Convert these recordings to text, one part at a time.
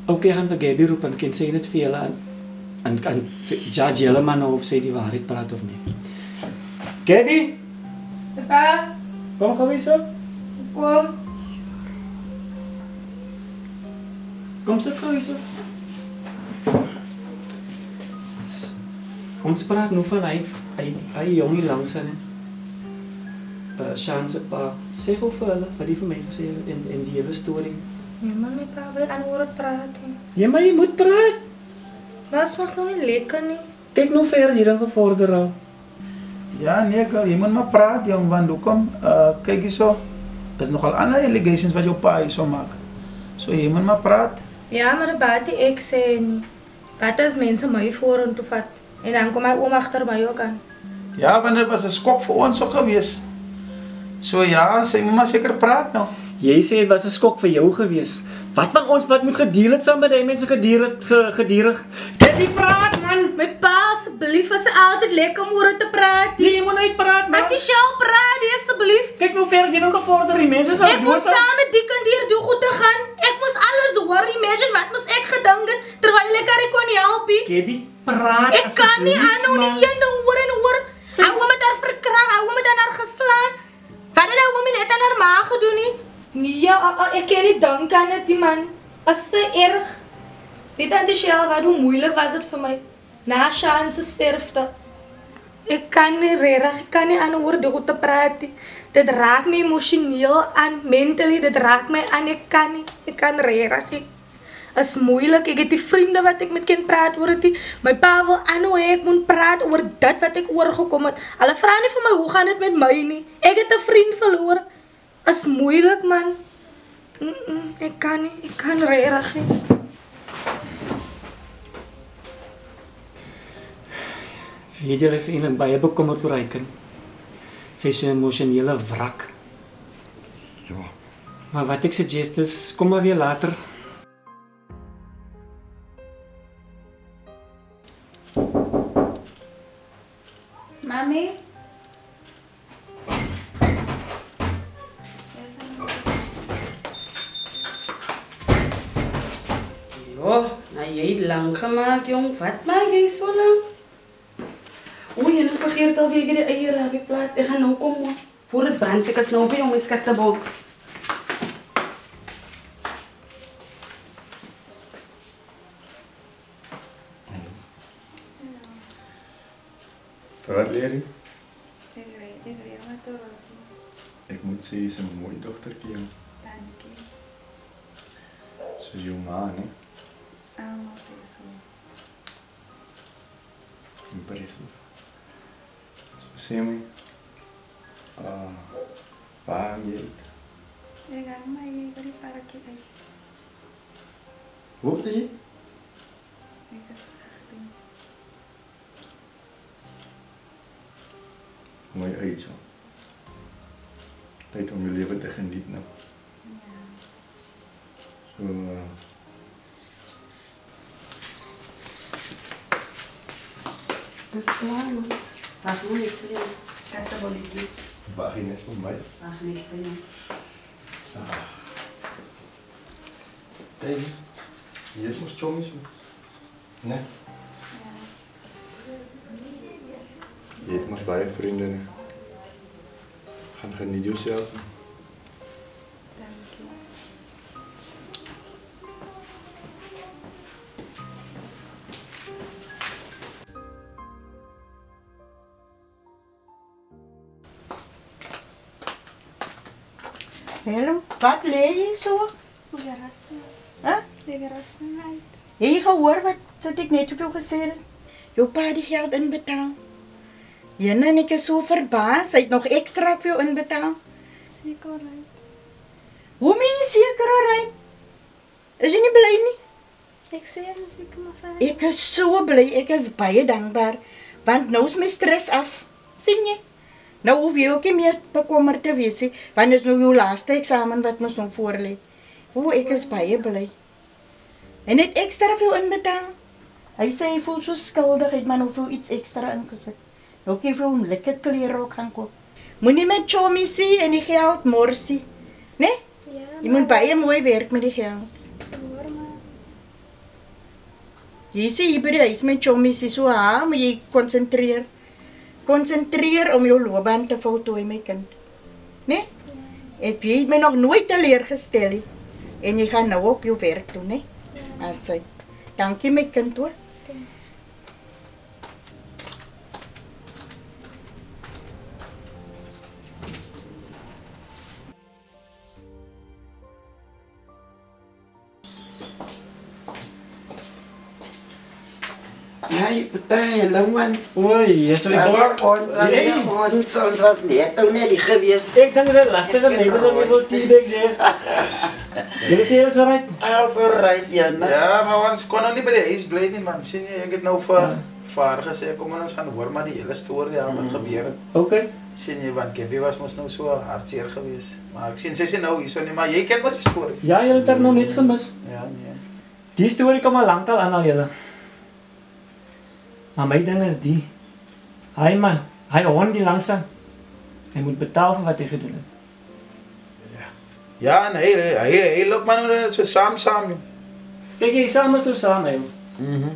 Okay, gaan vir Gabby roep en kan sê dit vir julle en kan judge julle maar nou of sy die waarheid praat of nie. Gabby? Papa? Kom gou hier so. Kom. Kom sit gou hier so. Ons praat nou van hy jongie langs aan. Sean se pa sê gou vir hulle wat die vir mense sê in die hele storie. Ja, maar my pa wil aan oor praat. Ja, maar jy moet praat. Maar het was nog niet lekker nie. Kyk nou ver hierin gevorder al. Ja, nee, girl, jy moet maar praat, jong, want hoekom? Kyk hier so. Is nogal ander allegations wat jou pa hier so maak. So jy moet maar praat. Ja, maar de baat die ek sê nie. Wat as mense my vorentoe vat en dan kom my oom agter my ook aan. Ja, want dit was 'n skok vir ons ook gewees. So ja, sy moet maar seker praat nou. Jy sê dit was 'n skok vir jou gewees. Wat van ons wat moet gedeel het saam met die mense gedierig? Dit nie praat man. My pa asseblief was altyd lekker om oor te praat. Nee, jy moet net praat man. Ek die sjou praat asseblief. Kyk nou ver hierin gevorder, die mense sal Ek moes saam met die kind hier doen goed te gaan. Ek moes alles hoor. Imagine wat moes ek gedink het terwyl ek haar kon nie help nie. Gabby, praat Ek kan nie aanhou nie een ding hoor en hoor. Hy wou met haar verkrag, hy wou met haar geslaan. Wat het hy wou net aan haar ma gedoen nie? Nee, ja, ek kan nie dink aan dit die man. As te erg. Weet Tante Shell wat hoe moeilik was dit vir my na Sean se sterfte. Ek kan nie regtig, ek kan nie aan oor die goed te praat nie. Dit raak my emosioneel aan, mentally, dit raak my aan, ek kan regtig nie. Is moeilik, ek het die vriende wat ek met kan praat oor dit. My pa wil aanhou ek moet praat oor dit wat ek oorgekom het. Hulle vra nie vir my hoe gaan dit met my nie. Ek het 'n vriend verloor. Is moeilik man. Ek kan regtig nie. Weet jy, is eintlik baie bekommerd oor hy kind. Sy is 'n emosionele wrak. Ja. Maar wat ek suggest is, kom maar weer later. Mami? Jo, nou jy het lang gemaak, jong. Wat maak jy so lang? Oei, en ek vergeet alweer die eiere op die plaat. Ek gaan nou kom, hoor. Voor het brand, ek is nou by my skattebok. Wat leer jy? Ik leer met de roze. Ek moet sê, jy is 'n mooi dogtertjie. Dankie. Soos jou ma, né? Allemaal sê so. Impressive. So sê my, waar hang jy uit? Ik ga maar hier bij die parkje uit. Hoe oud is jy? Ik is 18. Mooi uit zo. Tyd om je lewe te geniet nou. Ja. So, Dis klaar, man. Ag, moet ek vir jou skattebolietjie. wag jy net vir my? Ag, nee, vir jou. Kijk, hier is ons chommies. Nee? Jy het mos baie vriende. Nee? Gaan geniet jouself. Dankie. Willem, wat leer jy so? Gerassen. Hè? De gerassen uit. Het jy gehoor wat ek net soveel gesê het? Jou pa die geld inbetaal. Jenne en ek is so verbaas, hy het nog extra vir jou inbetaal. Zeker uit. Hoe meen jy seker alright? Is jy nie bly nie? Ik zie hem zeker maar van. Ek is so bly, ek is baie dankbaar, want nou is my stres af. Sien jy? Nou hoef jy ook nie meer bekommerd te wees nie, want is nou jou laaste eksamen wat ons nou voorlê. O, ek is baie bly. En het extra veel inbetaal. Hy sê hy voel so skuldig, het maar nou veel iets extra ingesit. Nou kan jy vir hom lekker klere ook gaan koop. Moenie met chommy sê en die geld morsie, né? Ja, Jy moet baie mooi werk met die geld. hoor maar. Jy sê hier by die huis met chommies is so maar jy konsentreer. Konsentreer om jou loopbaan te voltooi, my kind. Nee? Ek weet my nog nooit teleurgestel nie. En jy gaan nou op jou werk doen, nee? Asai. Dankie my kind hoor. Hai, betul, lawan. Oei, jy sou Ons was net toen net die geweest. Ek dink dit is lastige lewens om jy wil teabags hê. Jy sê alles reg. Alles right, ja. Ja, maar ons kon nou nie by die huis bly nie man. Sien jy, ek het nou vir vaar gesê kom ons gaan hoor maar die hele storie wat gebeur het. Okay. Sien jy, want Gabby was mos nou so hartseer geweest. Maar ek sien sy sê nou hierso nie, maar jy ken mos die storie. Ja, jy het dit nog net gemis. Ja, nee. Die storie kom al lankal aan al julle. Maar my ding is die. Hy man, hy hond die langsaan. Hy moet betaal vir wat hy gedoen het. Ja, en hy loop maar nou so saam. Kyk, jy saam is nou saam, hy.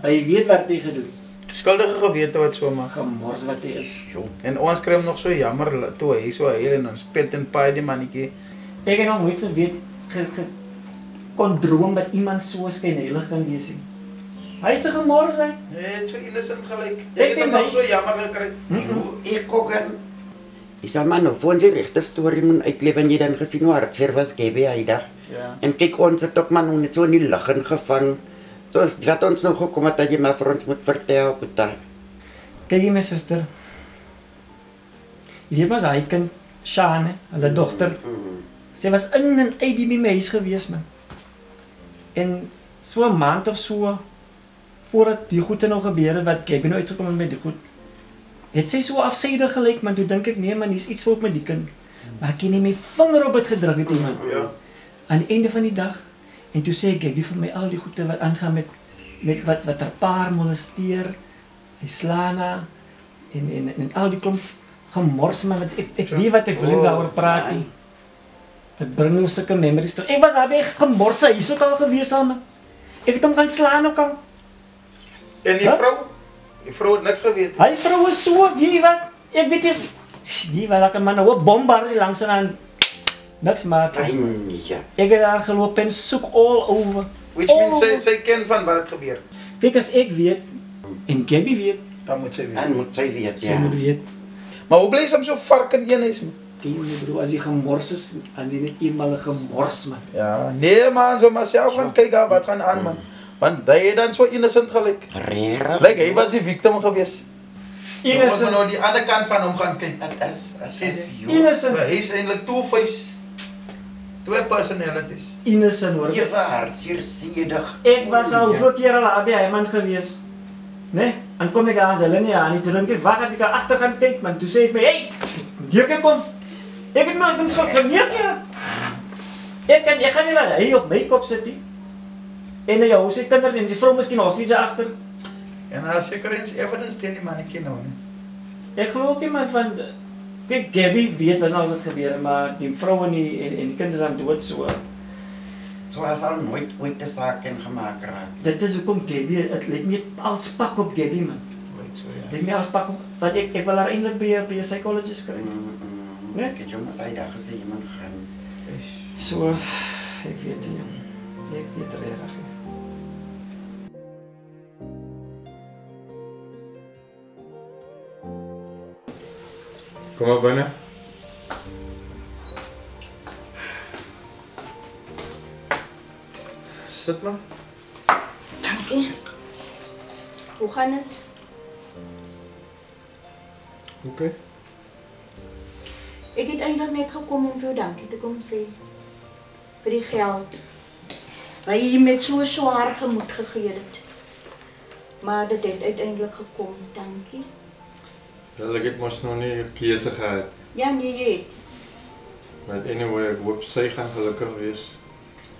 Hy weet wat hy gedoen het. Skuldige gewete wat so maar gemors wat hy is. En ons kry hom nog so jammer toe hy so heel en ons pet en paai die mannetjie. Ek het nog nooit geweet kon droom dat iemand so skynheilig kan wees. Hy is 'n gemors hy. Nee, so innocent gelyk. Ek het hom nog so jammer gekry. Ek ook en is al man of ons die regte storie moet uitleef en jy dan gesien hoe hartseer was Gabby hy dag. Ja. En kyk ons het ook man net so in die lug ingevang. Soos wat ons nou gekom het dat jy maar vir ons moet vertel, Boeta. Kyk jy my suster. Hier was hy kind, Shane, hulle dogter. Sy was in en uit die huis gewees man. En so 'n maand of so voordat die goede nou gebeur het wat Gabby nou uitgekom het met die goed. Het sy so afsydig gelyk, man, toe dink ek nee man, hier's iets fout met die kind. Maar ek het nie my vinger op dit gedruk het iemand. Ja. Aan die einde van die dag en toe sê Gabby vir my al die goede wat aangaan met wat haar pa molesteer, hy slaan haar en al die klomp gemors man, wat ek weet wat ek wil eens daaroor praat nie. Het bring nou sulke memories toe. Ek was daar by gemors, hy is ook al gewees al man. Ek het hom gaan slaan ook al. En die vrou? Die vrou het niks geweet. Hy vrou is so, weet wat? Ek weet nie, wie wat ek man nou 'n bombar is langs aan niks maak. Ja. Ek het daar geloop en soek all over. Which means sy ken van wat het gebeur. Kyk as ek weet en Gabby weet, dan moet sy weet. Dan moet sy weet, sy ja. moet weet. Maar hoe bly sy so vark in een huis man? Kyk my broer, as jy gemors is, as jy net eenmal 'n gemors man. Ja, nee man, so maar self gaan kyk wat gaan aan man. Want hy het dan so innocent gelyk. Regtig? Like hy was die victim gewees. Innocent. Ons nou die ander kant van hom gaan kyk. Dit is innocent. Hy is eintlik two-face. Twee personalities. Innocent hoor. Jy was hartseersedig. Ek was al hoeveel keer al by hy man gewees. Nee, en kom ek aan sy hulle nie aan nie. Toe dink ek, wag, ek agter gaan kyk man. Toe sê hy vir my, hey, hier kom. Ek het maar net so geneek ja. Ek gaan nie laat hy op my kop sit nie. En jou sê kinders en die vrou miskien hospitaal agter. En daar seker eens evidence teen die mannetjie nou nie. Ek glo ook nie man van kyk Gabby weet wat nou wat gebeur, maar die vrou en die kinders aan dood so. So as al nooit ooit 'n saak en gemaak raak. Dit is hoekom Gabby, dit lyk nie als pak op Gabby man. Lyk nie als pak op, want ek wil haar eintlik by 'n psychologist kry. Nee? Ek het jou maar sy dag gesê iemand gaan. So, ek weet nie. Ek weet regtig. Kom maar binne. Sit maar. Dankie. Hoe gaan het? Okay. Ek het eintlik net gekom om vir jou dankie te kom sê. Vir die geld. Wat jy met so swaar gemoed gegee het. Maar dit het uiteindelik gekom, dankie. Wel, ek het mos nog nie 'n keuse gehad. Ja, nee, jy het. Maar anyway, ek hoop sy gaan gelukkig wees.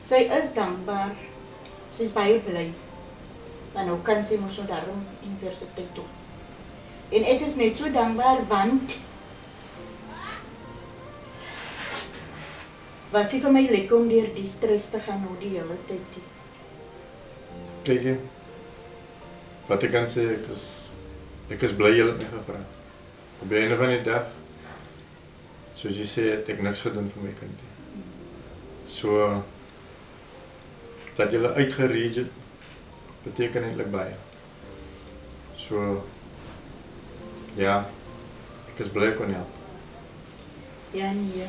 Sy is dankbaar. Sy is baie bly. Maar nou kan sy mos nou daarom universiteit toe. En ek is net so dankbaar want was sy vir my lekker om deur die stres te gaan nou die hele tyd. Kyk jy. Wat ek kan sê, ek is bly jy het my gevra. Op die einde van die dag, soos jy sê, het ek niks gedoen vir my kind nie. So, dat jy uitgereach het, beteken eintlik baie. So, ja, ek is bly ek kon help. Ja, nee.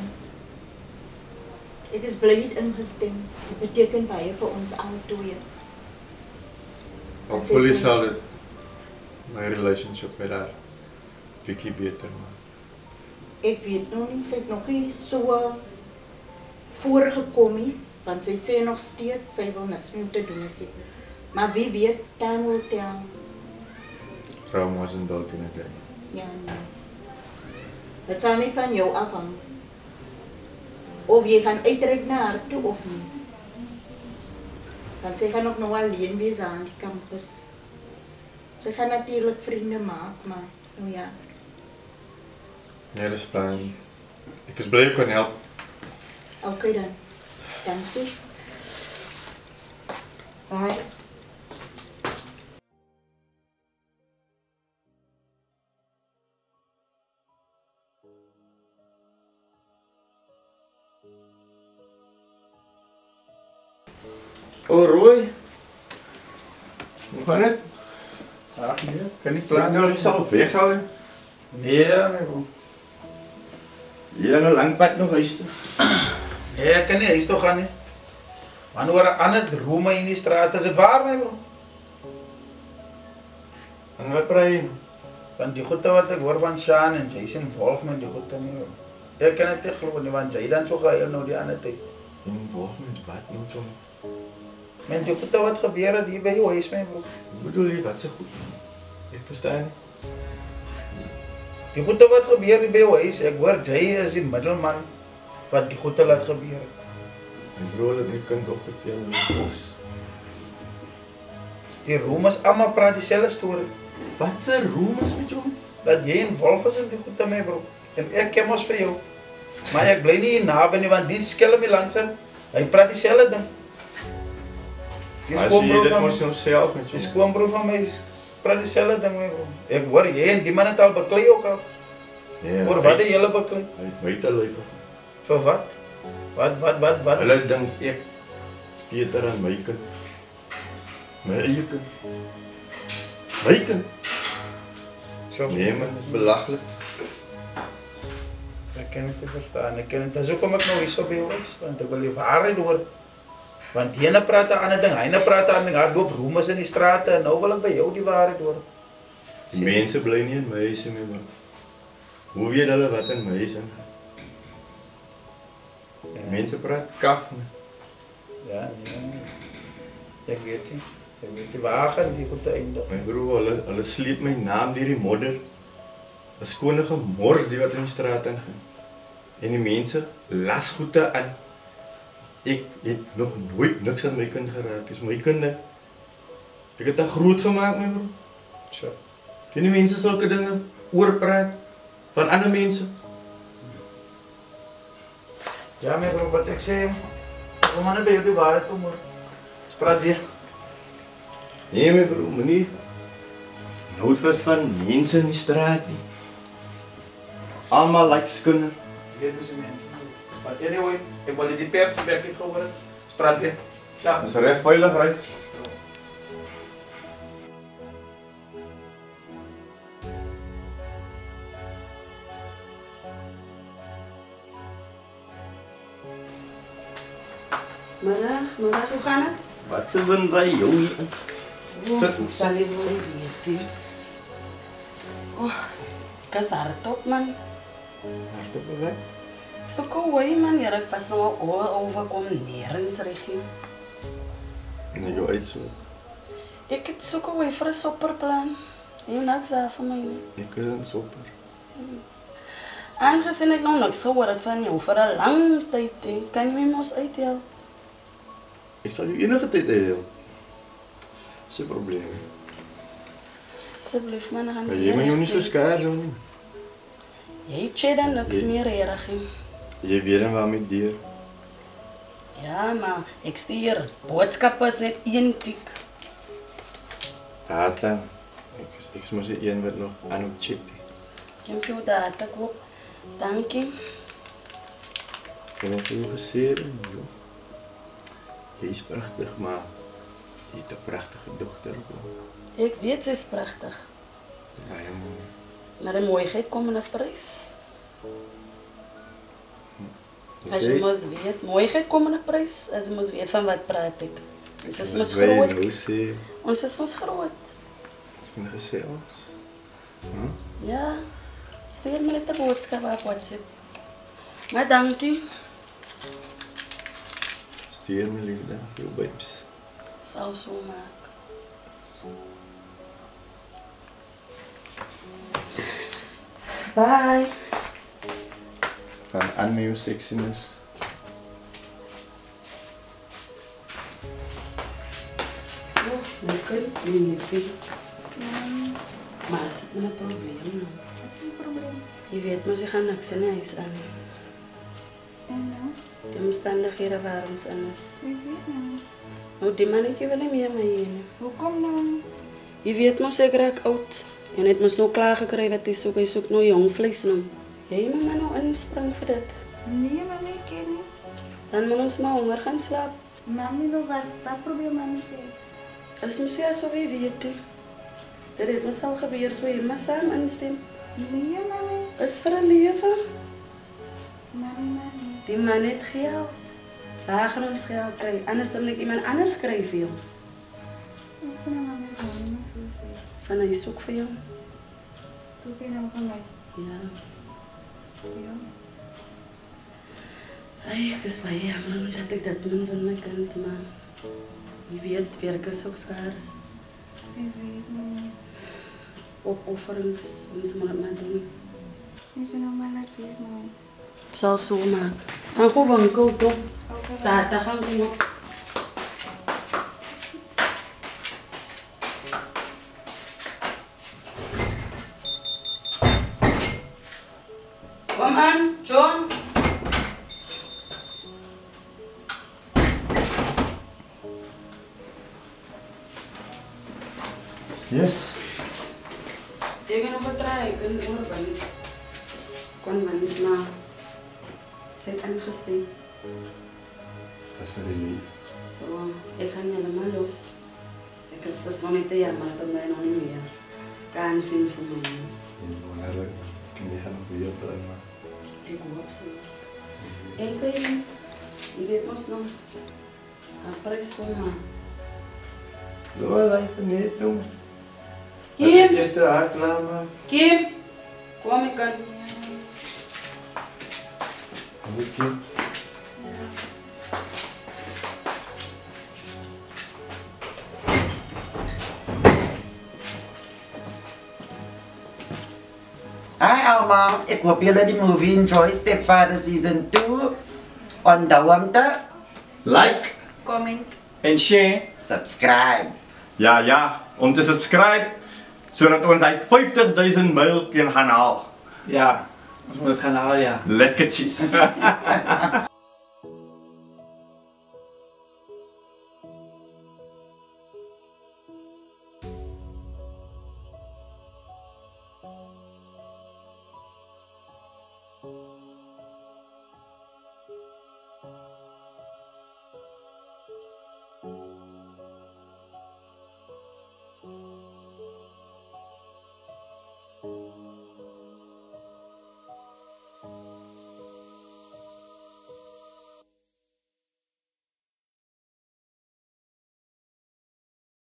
Ek is bly het ingestem. Dit beteken baie vir ons albei. Hopefully sal dit my relationship met haar bietjie beter maak. Ek weet nog nie, sy het nog nie so voorgekom nie, want sy sê nog steeds, sy wil niks meer te doen sê. Maar wie weet, time will tell. Rome wasn't built in a day. Ja, nee. Het sal nie van jou afhang. Of jy gaan uitreik na haar toe of nie. Want sy gaan ook nog alleen wees aan die campus. Sy gaan natuurlijk vriende maak, maar nou ja. Nee, dat is fijn. Ik is blij ik kon helpen. Oké dan. Dank je. Bye. Oh, Roy. Hoe gaat het? Ach nee, kan niet klaar. Nou, is al weggaan. Nee, nee bro. Jy het 'n lang pad nog huis toe. Nee, ek kan nie huis toe gaan nie. Man hoor 'n ander rome in die straat, is dit waar my bro? En wat praat jy? Want die goede wat ek hoor van Sean en Jason involvement die goede nie. Bro. Ek kan dit nie glo nie, want jy dan so gehuil nou die ander tyd. Involvement wat nou so? Men die goede wat gebeur het hier by jou huis my bro. Wat bedoel jy wat so goed? Ek verstaan nie. Die goede wat gebeur hier by jou huis, ek hoor jy is die middelman wat die goede laat gebeur het. En bro het my kind opgetel in die bos. Die rumors allemaal praat dieselfde storie. Wat se rumors met jou? Dat jy involved is in die goede my bro. En ek ken ons vir jou. Maar ek bly nie hier naby nie, want die skelm hier langs hom, hy praat dieselfde ding. Die skoombroer van my, self met die skoombroer van my praat dieselfde ding my bro. Ek hoor jy en die man het al beklei ook al. Ja, Hoor wat het julle beklei? Hy het buite lyf. Vir wat? Wat? Hulle dink ek Peter en my kind. My eie kind. My kind. So, Nee man, dit is belaglik. ek kan dit verstaan. Ek kan dit. Dis hoekom ek nou hier so by jou is, want ek wil die waarheid hoor. Want jene praat 'n ander ding, hyne praat 'n ander ding. Daar loop rumors in die strate en nou wil ek by jou die waarheid hoor. Die mense bly nie in my huis nie, man. Hoe weet hulle wat in my huis ingaan? Mense praat kaf, man. Ja, nee. Ek weet nie. Ek weet nie waar gaan die goed eindig. My broer, hulle sleep my naam deur die modder. 'n Skone gemors die wat in die straat ingaan. En die mense las goede aan. Ek het nog nooit niks aan my kind geraak. Dis my kind. Ek het dit groot gemaak, my broer. So. Ken die mense sulke dinge oorpraat van ander mense? Ja, my bro, wat ek sê, kom maar net by jou die waarheid kom hoor. Ons praat weer. Nee, my broer, moenie nood wat van mense in die straat nie. Almal like skinder. Weet hoe se mense. But anyway, ek wil die pers werk het gehoor. Ons praat weer. Ja. Dis reg veilig ry. Middag, hoe gaan het? Wat se wind by jou hier? Sit. Sal jy wel weet. Ek is hardop man. Hardop beweg. So kooi man, hier ek pas nou al overkom nergens regie. Nee, jou uit so. Ek het so kooi vir 'n sopperplan. En niks daar vir my nie. Ek is in sopper. Aangesien ek nou niks gehoor het van jou vir 'n lang tyd, kan jy my mos uithelp? Ek sal jou enige tyd help. Dis 'n probleem. Asseblief man, gaan Maar jy moet jou nie so skaar so nie. Jy sê dan niks meer regie. Jy weet dan waarmee deur. Ja, maar ek stuur boodskappe is net een tik. Tata, ek is mos die een wat nog aan op check. Ek heb jou data koop. Dankie. En ek het jou gesê, joh. Jy is prachtig, maar jy het 'n pragtige dogter. Ek weet sy is pragtig. Baie mooi. Maar die mooiheid kom in 'n prys. As jy mos weet, mooiheid kom in 'n prys. As jy mos weet van wat praat ek. Ons is mos groot. Ons is mos groot. Miskien gesê ons. Ja. Stuur my net 'n boodskap op WhatsApp. Maar dankie. Stuur my liefde, jou babes. Sal so maak. Bye. Gaan aan met jou sexiness. Lekker, liefie. Maar is het met een probleem nou? Wat is die probleem? Je weet mos, je gaat niks in huis aan. En nou? De omstandigheden waar ons aan is. Ik weet nou. Nou, die mannetje wil niet meer met je. Hoekom nou? Je weet mos, ik raak oud. Je hebt mos nou klaargekregen wat hij zoekt nou jong vlees nou. Jij moet maar nou inspringen voor dit. Nee, mami, ik ken niet. Dan moet ons maar honger gaan slapen. Mami, nou wat probeer mami zeggen? Als je misschien zo weer weet, dat het mos al gebeuren, zo je maar samen instemmen. Nee, mami. Is voor een leven. Mami. Die man heeft geld. Waar gaan ons geld krijgen? Anders dan ik iemand anders krijg veel. Ik vind dat mami zo niet zo zeggen. Van hij zoek voor jou. Zoek je nou van mij? Ja. Ja. Ay, ik is bij jammer dat ik dat moet van mijn kind, maar je weet, werk is ook schaars. Ik weet niet. Opofferings, ons moet het maar doen. Ik vind dat maar laat weer, mami. Het zal zo maken. Gaan gewoon winkel toch? Tata gaan we op. Kom aan, John. Yes. Ik ga nog wat draaien, ik kan het oren niet. Kon maar niet, maar ze heeft ingesteekt. Dat is een relief. Zo, ik ga niet helemaal los. Ik is dus nog niet te jammer dat mij nog niet meer kan zien voor mij. Dat is wonderlijk. Ik kan die gaan nog weer opbrengen, maar... Ik hoop zo. En kun je weet ons nog een prijs voor mij. Doe even niet doen. Kim! Eerst de haar klaarmaken. Kim! Kom ik aan. Goed, Kim. Hi allemaal, ik hoop jullie die movie enjoy Stepfather Season 2. Onthou om te Like. Comment. En share. subscribe. Ja, om te subscribe, zodat ons hy 50.000 mijl kan gaan haal. Ja, ons moet het gaan halen, ja. Lekkertjes.